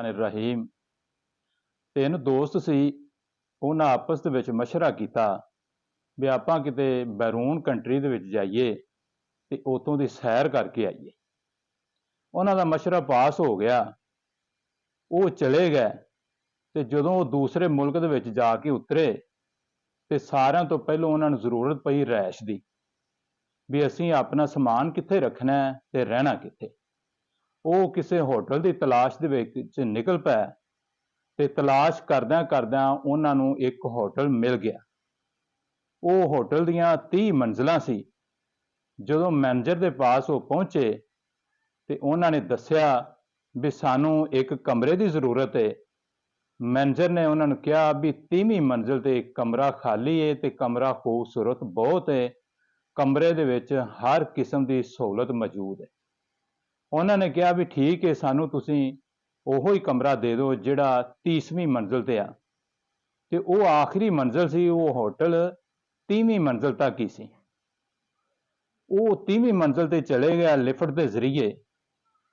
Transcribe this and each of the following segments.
ਰਹੀਮ। ਤਿੰਨ ਦੋਸਤ ਸੀ। ਉਹਨਾਂ ਆਪਸ ਦੇ ਵਿੱਚ ਮਸ਼ਵਰਾ ਕੀਤਾ ਵੀ ਆਪਾਂ ਕਿਤੇ ਬੈਰੂਨ ਕੰਟਰੀ ਦੇ ਵਿੱਚ ਜਾਈਏ ਤੇ ਉੱਥੋਂ ਦੀ ਸੈਰ ਕਰਕੇ ਆਈਏ। ਉਹਨਾਂ ਦਾ ਮਸ਼ਵਰਾ ਪਾਸ ਹੋ ਗਿਆ। ਉਹ ਚਲੇ ਗਏ ਤੇ ਜਦੋਂ ਉਹ ਦੂਸਰੇ ਮੁਲਕ ਦੇ ਵਿੱਚ ਜਾ ਕੇ ਉਤਰੇ ਤੇ ਸਾਰਿਆਂ ਤੋਂ ਪਹਿਲਾਂ ਉਹਨਾਂ ਨੂੰ ਜ਼ਰੂਰਤ ਪਈ ਰਿਹਾਇਸ਼ ਦੀ, ਵੀ ਅਸੀਂ ਆਪਣਾ ਸਮਾਨ ਕਿੱਥੇ ਰੱਖਣਾ ਹੈ ਤੇ ਰਹਿਣਾ ਕਿੱਥੇ। ਉਹ ਕਿਸੇ ਹੋਟਲ ਦੀ ਤਲਾਸ਼ ਦੇ ਵਿੱਚ ਨਿਕਲ ਪਏ ਤੇ ਤਲਾਸ਼ ਕਰਦਿਆਂ ਕਰਦਿਆਂ ਉਹਨਾਂ ਨੂੰ ਇੱਕ ਹੋਟਲ ਮਿਲ ਗਿਆ। ਉਹ ਹੋਟਲ ਦੀਆਂ 30 ਮੰਜ਼ਿਲਾਂ ਸੀ। ਜਦੋਂ ਮੈਨੇਜਰ ਦੇ ਪਾਸ ਉਹ ਪਹੁੰਚੇ ਤੇ ਉਹਨਾਂ ਨੇ ਦੱਸਿਆ ਵੀ ਸਾਨੂੰ ਇੱਕ ਕਮਰੇ ਦੀ ਜ਼ਰੂਰਤ ਹੈ। ਮੈਨੇਜਰ ਨੇ ਉਹਨਾਂ ਨੂੰ ਕਿਹਾ ਵੀ 30ਵੀਂ ਮੰਜ਼ਿਲ ਤੇ ਕਮਰਾ ਖਾਲੀ ਹੈ ਤੇ ਕਮਰਾ ਖੂਬਸੂਰਤ ਬਹੁਤ ਹੈ, ਕਮਰੇ ਦੇ ਵਿੱਚ ਹਰ ਕਿਸਮ ਦੀ ਸਹੂਲਤ ਮੌਜੂਦ ਹੈ। ਉਹਨਾਂ ਨੇ ਕਿਹਾ ਵੀ ਠੀਕ ਹੈ, ਸਾਨੂੰ ਤੁਸੀਂ ਉਹੋ ਹੀ ਕਮਰਾ ਦੇ ਦਿਓ ਜਿਹੜਾ 30ਵੀਂ ਮੰਜ਼ਿਲ ਤੇ ਆ। ਤੇ ਉਹ ਆਖਰੀ ਮੰਜ਼ਿਲ ਸੀ, ਉਹ ਹੋਟਲ 30ਵੀਂ ਮੰਜ਼ਿਲ ਤੱਕ ਹੀ ਸੀ। ਉਹ 30ਵੀਂ ਮੰਜ਼ਿਲ ਤੇ ਚਲੇ ਗਿਆ ਲਿਫਟ ਦੇ ਜ਼ਰੀਏ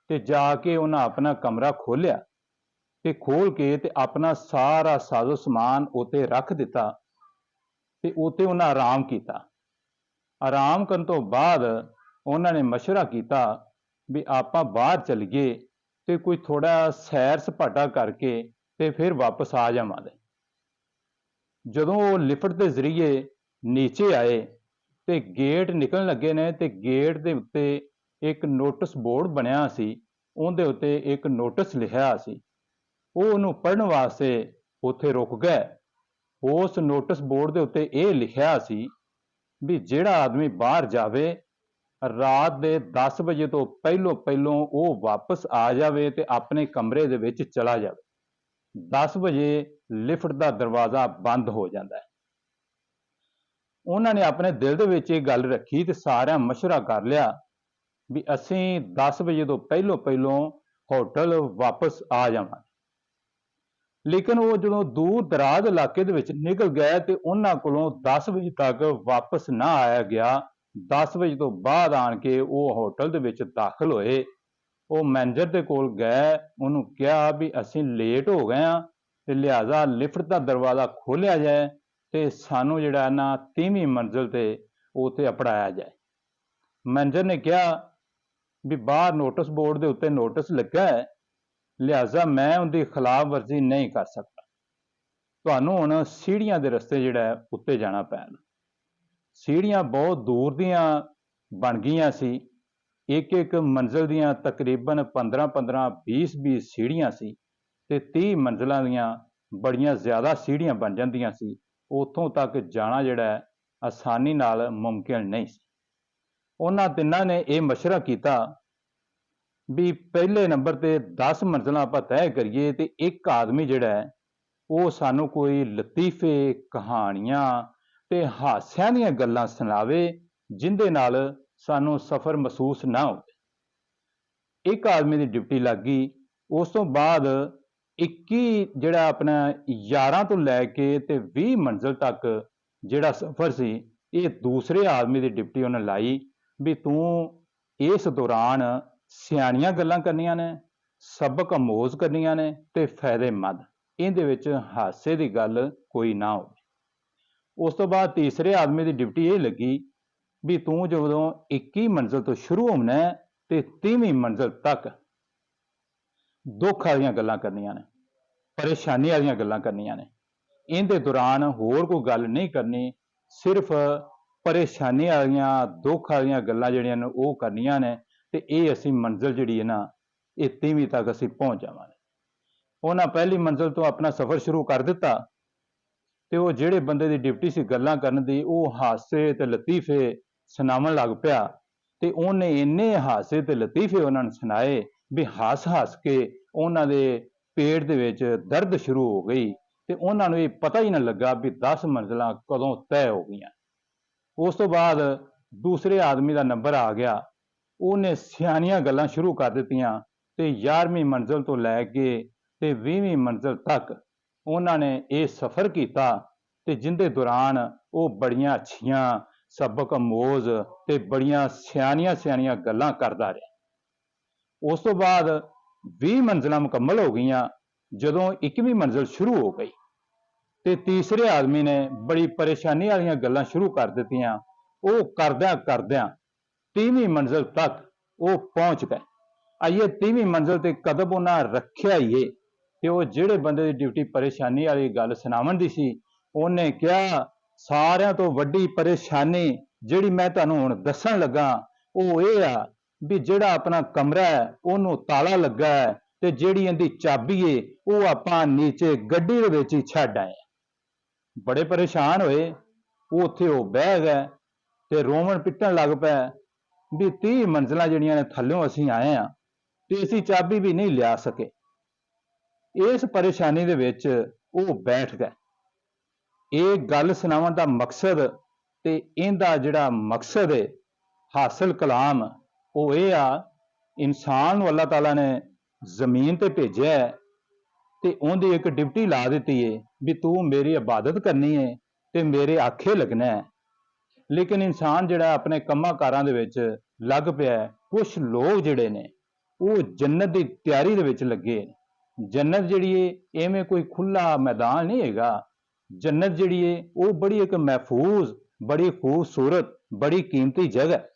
ਤੇ ਜਾ ਕੇ ਉਹਨਾਂ ਆਪਣਾ ਕਮਰਾ ਖੋਲ੍ਹਿਆ ਤੇ ਖੋਲ ਕੇ ਤੇ ਆਪਣਾ ਸਾਰਾ ਸਾਜ਼ੋ ਸਮਾਨ ਉੱਤੇ ਰੱਖ ਦਿੱਤਾ ਤੇ ਉੱਤੇ ਉਹਨਾਂ ਆਰਾਮ ਕੀਤਾ। ਆਰਾਮ ਕਰਨ ਤੋਂ ਬਾਅਦ ਉਹਨਾਂ ਨੇ ਮਸ਼ਵਰਾ ਕੀਤਾ ਵੀ ਆਪਾਂ ਬਾਹਰ ਚੱਲੀਏ ਤੇ ਕੋਈ ਥੋੜਾ ਸੈਰ ਸਪਾਟਾ ਕਰਕੇ ਤੇ ਫਿਰ ਵਾਪਸ ਆ ਜਾਵਾਂਗੇ। ਜਦੋਂ ਉਹ ਲਿਫਟ ਦੇ ਜ਼ਰੀਏ ਨੀਚੇ ਆਏ ਤੇ ਗੇਟ ਨਿਕਲਣ ਲੱਗੇ ਨੇ ਤੇ ਗੇਟ ਦੇ ਉੱਤੇ ਇੱਕ ਨੋਟਿਸ ਬੋਰਡ ਬਣਿਆ ਸੀ, ਉਹਦੇ ਉੱਤੇ ਇੱਕ ਨੋਟਿਸ ਲਿਖਿਆ ਸੀ। ਉਹ ਉਹਨੂੰ ਪੜ੍ਹਨ ਵਾਸਤੇ ਉੱਥੇ ਰੁਕ ਗਏ। ਉਸ ਨੋਟਿਸ ਬੋਰਡ ਦੇ ਉੱਤੇ ਇਹ ਲਿਖਿਆ ਸੀ ਵੀ ਜਿਹੜਾ ਆਦਮੀ ਬਾਹਰ ਜਾਵੇ ਰਾਤ ਦੇ 10 ਵਜੇ ਤੋਂ ਪਹਿਲੋਂ ਉਹ ਵਾਪਸ ਆ ਜਾਵੇ ਤੇ ਆਪਣੇ ਕਮਰੇ ਦੇ ਵਿੱਚ ਚਲਾ ਜਾਵੇ। 10 ਵਜੇ ਲਿਫਟ ਦਾ ਦਰਵਾਜ਼ਾ ਬੰਦ ਹੋ ਜਾਂਦਾ ਹੈ। ਉਹਨਾਂ ਨੇ ਆਪਣੇ ਦਿਲ ਦੇ ਵਿੱਚ ਇਹ ਗੱਲ ਰੱਖੀ ਤੇ ਸਾਰਿਆਂ ਮਸ਼ਵਰਾ ਕਰ ਲਿਆ ਵੀ ਅਸੀਂ 10 ਵਜੇ ਤੋਂ ਪਹਿਲੋਂ ਹੋਟਲ ਵਾਪਸ ਆ ਜਾਵਾਂਗੇ। ਲੇਕਿਨ ਉਹ ਜਦੋਂ ਦੂਰ ਦਰਾਜ਼ ਇਲਾਕੇ ਦੇ ਵਿੱਚ ਨਿਕਲ ਗਏ ਤੇ ਉਹਨਾਂ ਕੋਲੋਂ 10 ਵਜੇ ਤੱਕ ਵਾਪਸ ਨਾ ਆਇਆ ਗਿਆ। 10 ਵਜੇ ਤੋਂ ਬਾਅਦ ਆਣ ਕੇ ਉਹ ਹੋਟਲ ਦੇ ਵਿੱਚ ਦਾਖਲ ਹੋਏ। ਉਹ ਮੈਨੇਜਰ ਦੇ ਕੋਲ ਗਏ, ਉਹਨੂੰ ਕਿਹਾ ਵੀ ਅਸੀਂ ਲੇਟ ਹੋ ਗਏ ਹਾਂ ਤੇ ਲਿਹਾਜ਼ਾ ਲਿਫਟ ਦਾ ਦਰਵਾਜ਼ਾ ਖੋਲ੍ਹਿਆ ਜਾਏ ਤੇ ਸਾਨੂੰ ਜਿਹੜਾ ਨਾ 30ਵੀਂ ਮੰਜ਼ਿਲ ਤੇ ਉੱਥੇ ਅਪੜਾਇਆ ਜਾਏ। ਮੈਨੇਜਰ ਨੇ ਕਿਹਾ ਵੀ ਬਾਹਰ ਨੋਟਿਸ ਬੋਰਡ ਦੇ ਉੱਤੇ ਨੋਟਿਸ ਲੱਗਾ ਹੈ, ਲਿਹਾਜ਼ਾ ਮੈਂ ਉਹਦੀ ਖਿਲਾਫ ਵਰਜ਼ੀ ਨਹੀਂ ਕਰ ਸਕਦਾ। ਤੁਹਾਨੂੰ ਹੁਣ ਸੀੜੀਆਂ ਦੇ ਰਸਤੇ ਜਿਹੜਾ ਉੱਤੇ ਜਾਣਾ ਪੈਣਾ। ਸੀੜੀਆਂ ਬਹੁਤ ਦੂਰ ਦੀਆਂ ਬਣ ਗਈਆਂ ਸੀ। ਇੱਕ ਮੰਜ਼ਿਲ ਦੀਆਂ ਤਕਰੀਬਨ 15-15, 20-20 ਸੀੜੀਆਂ ਸੀ ਤੇ 30 ਮੰਜ਼ਿਲਾਂ ਦੀਆਂ ਬੜੀਆਂ ਜ਼ਿਆਦਾ ਸੀੜੀਆਂ ਬਣ ਜਾਂਦੀਆਂ ਸੀ। ਉੱਥੋਂ ਤੱਕ ਜਾਣਾ ਜਿਹੜਾ ਆਸਾਨੀ ਨਾਲ ਮੁਮਕਿਨ ਨਹੀਂ ਸੀ। ਉਹਨਾਂ ਤਿੰਨਾਂ ਨੇ ਇਹ ਮਸ਼ਵਰਾ ਕੀਤਾ ਵੀ ਪਹਿਲੇ ਨੰਬਰ ਤੇ 10 ਮੰਜ਼ਿਲਾਂ ਆਪਾਂ ਤੈਅ ਕਰੀਏ ਤੇ ਇੱਕ ਆਦਮੀ ਜਿਹੜਾ ਹੈ ਉਹ ਸਾਨੂੰ ਕੋਈ ਲਤੀਫੇ, ਕਹਾਣੀਆਂ ਤੇ ਹਾਸਿਆਂ ਦੀਆਂ ਗੱਲਾਂ ਸੁਣਾਵੇ ਜਿੰਦੇ ਨਾਲ ਸਾਨੂੰ ਸਫ਼ਰ ਮਹਿਸੂਸ ਨਾ ਹੋਵੇ। ਇੱਕ ਆਦਮੀ ਦੀ ਡਿਊਟੀ ਲੱਗ ਗਈ। ਉਸ ਤੋਂ ਬਾਅਦ 21 ਜਿਹੜਾ ਆਪਣਾ 11 ਤੋਂ ਲੈ ਕੇ ਤੇ 20 ਮੰਜ਼ਿਲ ਤੱਕ ਜਿਹੜਾ ਸਫ਼ਰ ਸੀ, ਇਹ ਦੂਸਰੇ ਆਦਮੀ ਦੀ ਡਿਊਟੀ ਉਹਨੇ ਲਾਈ ਵੀ ਤੂੰ ਇਸ ਦੌਰਾਨ ਸਿਆਣੀਆਂ ਗੱਲਾਂ ਕਰਨੀਆਂ ਨੇ, ਸਬਕ ਆਮੋਜ਼ ਕਰਨੀਆਂ ਨੇ ਤੇ ਫਾਇਦੇਮੰਦ, ਇਹਦੇ ਵਿੱਚ ਹਾਸੇ ਦੀ ਗੱਲ ਕੋਈ ਨਾ ਹੋਵੇ। ਉਸ ਤੋਂ ਬਾਅਦ ਤੀਸਰੇ ਆਦਮੀ ਦੀ ਡਿਊਟੀ ਇਹ ਲੱਗੀ ਵੀ ਤੂੰ ਜਦੋਂ 21 ਮੰਜ਼ਿਲ ਤੋਂ ਸ਼ੁਰੂ ਹੋਣਾ ਤੇ 30ਵੀਂ ਮੰਜ਼ਿਲ ਤੱਕ ਦੁੱਖ ਵਾਲੀਆਂ ਗੱਲਾਂ ਕਰਨੀਆਂ ਨੇ, ਪਰੇਸ਼ਾਨੀ ਵਾਲੀਆਂ ਗੱਲਾਂ ਕਰਨੀਆਂ ਨੇ। ਇਹਦੇ ਦੌਰਾਨ ਹੋਰ ਕੋਈ ਗੱਲ ਨਹੀਂ ਕਰਨੀ, ਸਿਰਫ ਪਰੇਸ਼ਾਨੀ ਵਾਲੀਆਂ, ਦੁੱਖ ਵਾਲੀਆਂ ਗੱਲਾਂ ਜਿਹੜੀਆਂ ਨੇ ਉਹ ਕਰਨੀਆਂ ਨੇ ਤੇ ਇਹ ਅਸੀਂ ਮੰਜ਼ਿਲ ਜਿਹੜੀ ਹੈ ਨਾ ਇਹ 30ਵੀਂ ਤੱਕ ਅਸੀਂ ਪਹੁੰਚ ਜਾਵਾਂਗੇ। ਉਹਨਾਂ ਪਹਿਲੀ ਮੰਜ਼ਿਲ ਤੋਂ ਆਪਣਾ ਸਫ਼ਰ ਸ਼ੁਰੂ ਕਰ ਦਿੱਤਾ ਤੇ ਉਹ ਜਿਹੜੇ ਬੰਦੇ ਦੀ ਡਿਊਟੀ ਸੀ ਗੱਲਾਂ ਕਰਨ ਦੀ, ਉਹ ਹਾਸੇ ਤੇ ਲਤੀਫੇ ਸੁਣਾਉਣ ਲੱਗ ਪਿਆ ਤੇ ਉਹਨੇ ਇੰਨੇ ਹਾਸੇ ਤੇ ਲਤੀਫੇ ਉਹਨਾਂ ਨੂੰ ਸੁਣਾਏ ਵੀ ਹੱਸ ਕੇ ਉਹਨਾਂ ਦੇ ਪੇਟ ਦੇ ਵਿੱਚ ਦਰਦ ਸ਼ੁਰੂ ਹੋ ਗਈ ਤੇ ਉਹਨਾਂ ਨੂੰ ਇਹ ਪਤਾ ਹੀ ਨਾ ਲੱਗਾ ਵੀ 10 ਮੰਜ਼ਿਲਾਂ ਕਦੋਂ ਤੈਅ ਹੋ ਗਈਆਂ। ਉਸ ਤੋਂ ਬਾਅਦ ਦੂਸਰੇ ਆਦਮੀ ਦਾ ਨੰਬਰ ਆ ਗਿਆ। ਉਹਨੇ ਸਿਆਣੀਆਂ ਗੱਲਾਂ ਸ਼ੁਰੂ ਕਰ ਦਿੱਤੀਆਂ ਤੇ 11ਵੀਂ ਮੰਜ਼ਿਲ ਤੋਂ ਲੈ ਕੇ ਤੇ 20ਵੀਂ ਮੰਜ਼ਿਲ ਤੱਕ ਉਹਨਾਂ ਨੇ ਇਹ ਸਫ਼ਰ ਕੀਤਾ ਤੇ ਜਿੰਦੇ ਦੌਰਾਨ ਉਹ ਬੜੀਆਂ ਅੱਛੀਆਂ, ਸਬਕ ਆਮੋਜ਼ ਤੇ ਬੜੀਆਂ ਸਿਆਣੀਆਂ ਗੱਲਾਂ ਕਰਦਾ ਰਿਹਾ। ਉਸ ਤੋਂ ਬਾਅਦ 20 ਮੰਜ਼ਿਲਾਂ ਮੁਕੰਮਲ ਹੋ ਗਈਆਂ। ਜਦੋਂ 21ਵੀਂ ਮੰਜ਼ਿਲ ਸ਼ੁਰੂ ਹੋ ਗਈ ਤੇ ਤੀਸਰੇ ਆਦਮੀ ਨੇ ਬੜੀ ਪਰੇਸ਼ਾਨੀ ਵਾਲੀਆਂ ਗੱਲਾਂ ਸ਼ੁਰੂ ਕਰ ਦਿੱਤੀਆਂ। ਉਹ ਕਰਦਿਆਂ ਕਰਦਿਆਂ 30ਵੀਂ ਮੰਜ਼ਿਲ ਤੱਕ ਉਹ ਪਹੁੰਚ ਗਏ। ਆਈਏ 30ਵੀਂ ਮੰਜ਼ਿਲ ਤੇ ਕਦਮ ਉਹਨਾਂ ਰੱਖਿਆ ਹੀ ਤੇ ਉਹ ਜਿਹੜੇ ਬੰਦੇ ਦੀ ਡਿਊਟੀ ਪਰੇਸ਼ਾਨੀ ਵਾਲੀ ਗੱਲ ਸੁਣਾਉਣ ਦੀ ਸੀ, ਉਹਨੇ ਕਿਹਾ ਸਾਰਿਆਂ ਤੋਂ ਵੱਡੀ ਪਰੇਸ਼ਾਨੀ ਜਿਹੜੀ ਮੈਂ ਤੁਹਾਨੂੰ ਹੁਣ ਦੱਸਣ ਲੱਗਾ ਉਹ ਇਹ ਆ ਵੀ ਜਿਹੜਾ ਆਪਣਾ ਕਮਰਾ ਹੈ ਉਹਨੂੰ ਤਾਲਾ ਲੱਗਾ ਹੈ ਤੇ ਜਿਹੜੀ ਇਹਦੀ ਚਾਬੀ ਏ ਉਹ ਆਪਾਂ ਨੀਚੇ ਗੱਡੀ ਦੇ ਵਿੱਚ ਹੀ ਛੱਡ ਆਏ। ਬੜੇ ਪਰੇਸ਼ਾਨ ਹੋਏ। ਉਹ ਉੱਥੇ ਉਹ ਬਹਿ ਗਏ ਤੇ ਰੋਵਣ ਪਿੱਟਣ ਲੱਗ ਪਏ ਵੀ 30 ਮੰਜ਼ਿਲਾਂ ਜਿਹੜੀਆਂ ਨੇ ਥੱਲਿਓਂ ਅਸੀਂ ਆਏ ਆ ਤੇ ਅਸੀਂ ਚਾਬੀ ਵੀ ਨਹੀਂ ਲਿਆ ਸਕੇ। ਇਸ ਪਰੇਸ਼ਾਨੀ ਦੇ ਵਿੱਚ ਉਹ ਬੈਠ ਗਏ। ਇਹ ਗੱਲ ਸੁਣਾਉਣ ਦਾ ਮਕਸਦ ਤੇ ਇਹਦਾ ਜਿਹੜਾ ਮਕਸਦ ਹੈ ਹਾਸਲ ਕਲਾਮ ਉਹ ਇਹ ਆ, ਇਨਸਾਨ ਨੂੰ ਅੱਲਾਹ ਤਾਲਾ ਨੇ ਜ਼ਮੀਨ ਤੇ ਭੇਜਿਆ ਹੈ ਤੇ ਉਹਦੀ ਇੱਕ ਡਿਊਟੀ ਲਾ ਦਿੱਤੀ ਹੈ ਵੀ ਤੂੰ ਮੇਰੀ ਇਬਾਦਤ ਕਰਨੀ ਹੈ ਤੇ ਮੇਰੇ ਆਖੇ ਲੱਗਣਾ ਹੈ। ਲੇਕਿਨ ਇਨਸਾਨ ਜਿਹੜਾ ਆਪਣੇ ਕੰਮਾਂ ਕਾਰਾਂ ਦੇ ਵਿੱਚ ਲੱਗ ਪਿਆ ਹੈ। ਕੁਝ ਲੋਕ ਜਿਹੜੇ ਨੇ ਉਹ ਜੰਨਤ ਦੀ ਤਿਆਰੀ ਦੇ ਵਿੱਚ ਲੱਗੇ। ਜੰਨਤ ਜਿਹੜੀ ਹੈ ਐਵੇਂ ਕੋਈ ਖੁੱਲਾ ਮੈਦਾਨ ਨਹੀਂ ਹੈਗਾ। ਜੰਨਤ ਜਿਹੜੀ ਹੈ ਉਹ ਬੜੀ ਇੱਕ ਮਹਿਫੂਜ਼, ਬੜੀ ਖੂਬਸੂਰਤ, ਬੜੀ ਕੀਮਤੀ ਜਗ੍ਹਾ ਹੈ।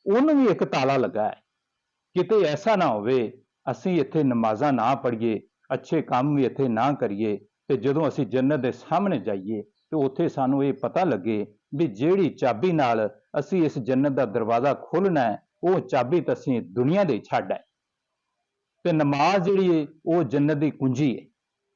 ਉਹਨੂੰ ਵੀ ਇੱਕ ਤਾਲਾ ਲੱਗਾ ਹੈ। ਕਿਤੇ ਐਸਾ ਨਾ ਹੋਵੇ ਅਸੀਂ ਇੱਥੇ ਨਮਾਜ਼ਾਂ ਨਾ ਪੜ੍ਹੀਏ, ਅੱਛੇ ਕੰਮ ਵੀ ਇੱਥੇ ਨਾ ਕਰੀਏ ਤੇ ਜਦੋਂ ਅਸੀਂ ਜੰਨਤ ਦੇ ਸਾਹਮਣੇ ਜਾਈਏ ਤੇ ਉੱਥੇ ਸਾਨੂੰ ਇਹ ਪਤਾ ਲੱਗੇ ਵੀ ਜਿਹੜੀ ਚਾਬੀ ਨਾਲ ਅਸੀਂ ਇਸ ਜੰਨਤ ਦਾ ਦਰਵਾਜ਼ਾ ਖੋਲ੍ਹਣਾ ਹੈ ਉਹ ਚਾਬੀ ਤਾਂ ਅਸੀਂ ਦੁਨੀਆ ਦੇ ਛੱਡ ਆਏ। ਤੇ ਨਮਾਜ਼ ਜਿਹੜੀ ਹੈ ਉਹ ਜੰਨਤ ਦੀ ਕੁੰਜੀ ਹੈ।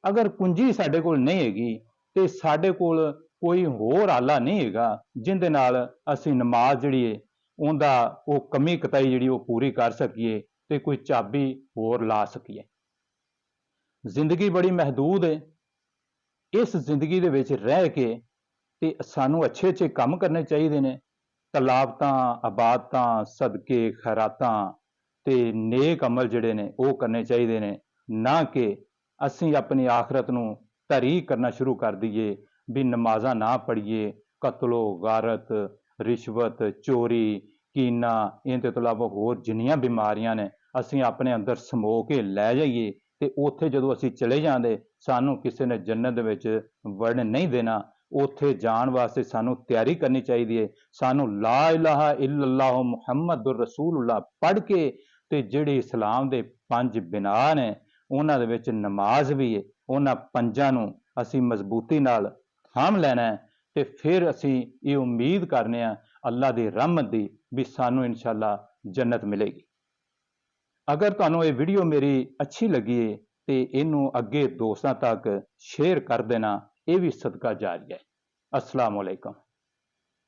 ਅਗਰ ਕੁੰਜੀ ਸਾਡੇ ਕੋਲ ਨਹੀਂ ਹੈਗੀ ਤੇ ਸਾਡੇ ਕੋਲ ਕੋਈ ਹੋਰ ਆਲਾ ਨਹੀਂ ਹੈਗਾ ਜਿਹਦੇ ਨਾਲ ਅਸੀਂ ਨਮਾਜ਼ ਜਿਹੜੀ ਹੈ ਉਹਦਾ ਉਹ ਕਮੀ ਕਤਾਈ ਜਿਹੜੀ ਉਹ ਪੂਰੀ ਕਰ ਸਕੀਏ ਤੇ ਕੋਈ ਚਾਬੀ ਹੋਰ ਲਾ ਸਕੀਏ। ਜ਼ਿੰਦਗੀ ਬੜੀ ਮਹਦੂਦ ਹੈ। ਇਸ ਜ਼ਿੰਦਗੀ ਦੇ ਵਿੱਚ ਰਹਿ ਕੇ ਤੇ ਸਾਨੂੰ ਅੱਛੇ ਅੱਛੇ ਕੰਮ ਕਰਨੇ ਚਾਹੀਦੇ ਨੇ। ਤਲਾਵਤਾਂ, ਇਬਾਦਤਾਂ, ਸਦਕੇ, ਖੈਰਾਤਾਂ ਤੇ ਨੇਕ ਅਮਲ ਜਿਹੜੇ ਨੇ ਉਹ ਕਰਨੇ ਚਾਹੀਦੇ ਨੇ, ਨਾ ਕਿ ਅਸੀਂ ਆਪਣੀ ਆਖਰਤ ਨੂੰ ਧਰੀ ਕਰਨਾ ਸ਼ੁਰੂ ਕਰ ਦਈਏ ਵੀ ਨਮਾਜ਼ਾਂ ਨਾ ਪੜ੍ਹੀਏ, ਕਤਲੋ ਗਾਰਤ, ਰਿਸ਼ਵਤ, ਚੋਰੀ, ਕੀਨਾ, ਇਹਦੇ ਤੋਂ ਇਲਾਵਾ ਹੋਰ ਜਿੰਨੀਆਂ ਬਿਮਾਰੀਆਂ ਨੇ ਅਸੀਂ ਆਪਣੇ ਅੰਦਰ ਸਮੋ ਕੇ ਲੈ ਜਾਈਏ ਤੇ ਉੱਥੇ ਜਦੋਂ ਅਸੀਂ ਚਲੇ ਜਾਂਦੇ ਸਾਨੂੰ ਕਿਸੇ ਨੇ ਜੰਨਤ ਦੇ ਵਿੱਚ ਵੜਨ ਨਹੀਂ ਦੇਣਾ। ਉੱਥੇ ਜਾਣ ਵਾਸਤੇ ਸਾਨੂੰ ਤਿਆਰੀ ਕਰਨੀ ਚਾਹੀਦੀ ਹੈ। ਸਾਨੂੰ ਲਾ ਇਲਾਹਾ ਇਲੱਲਾਹੁ ਮੁਹੰਮਦੁਰ ਰਸੂਲੁल्लाह ਪੜ੍ਹ ਕੇ ਤੇ ਜਿਹੜੇ ਇਸਲਾਮ ਦੇ 5 ਬਿਨਾਹ ਨੇ ਉਹਨਾਂ ਦੇ ਵਿੱਚ ਨਮਾਜ਼ ਵੀ ਹੈ, ਉਹਨਾਂ ਪੰਜਾਂ ਨੂੰ ਅਸੀਂ ਮਜ਼ਬੂਤੀ ਨਾਲ ਥਾਮ ਲੈਣਾ ਹੈ ਤੇ ਫਿਰ ਅਸੀਂ ਇਹ ਉਮੀਦ ਕਰਨੇ ਆ ਅੱਲਾ ਦੀ ਰਹਿਮਤ ਦੀ ਵੀ ਸਾਨੂੰ ਇਨਸ਼ਾਅੱਲਾ ਜੰਨਤ ਮਿਲੇਗੀ। ਅਗਰ ਤੁਹਾਨੂੰ ਇਹ ਵੀਡੀਓ ਮੇਰੀ ਅੱਛੀ ਲੱਗੀ ਹੈ ਤੇ ਇਹਨੂੰ ਅੱਗੇ ਦੋਸਤਾਂ ਤੱਕ ਸ਼ੇਅਰ ਕਰ ਦੇਣਾ, ਇਹ ਵੀ ਸਦਕਾ ਜਾਰੀ ਹੈ। अस्सलाम वालेकुम।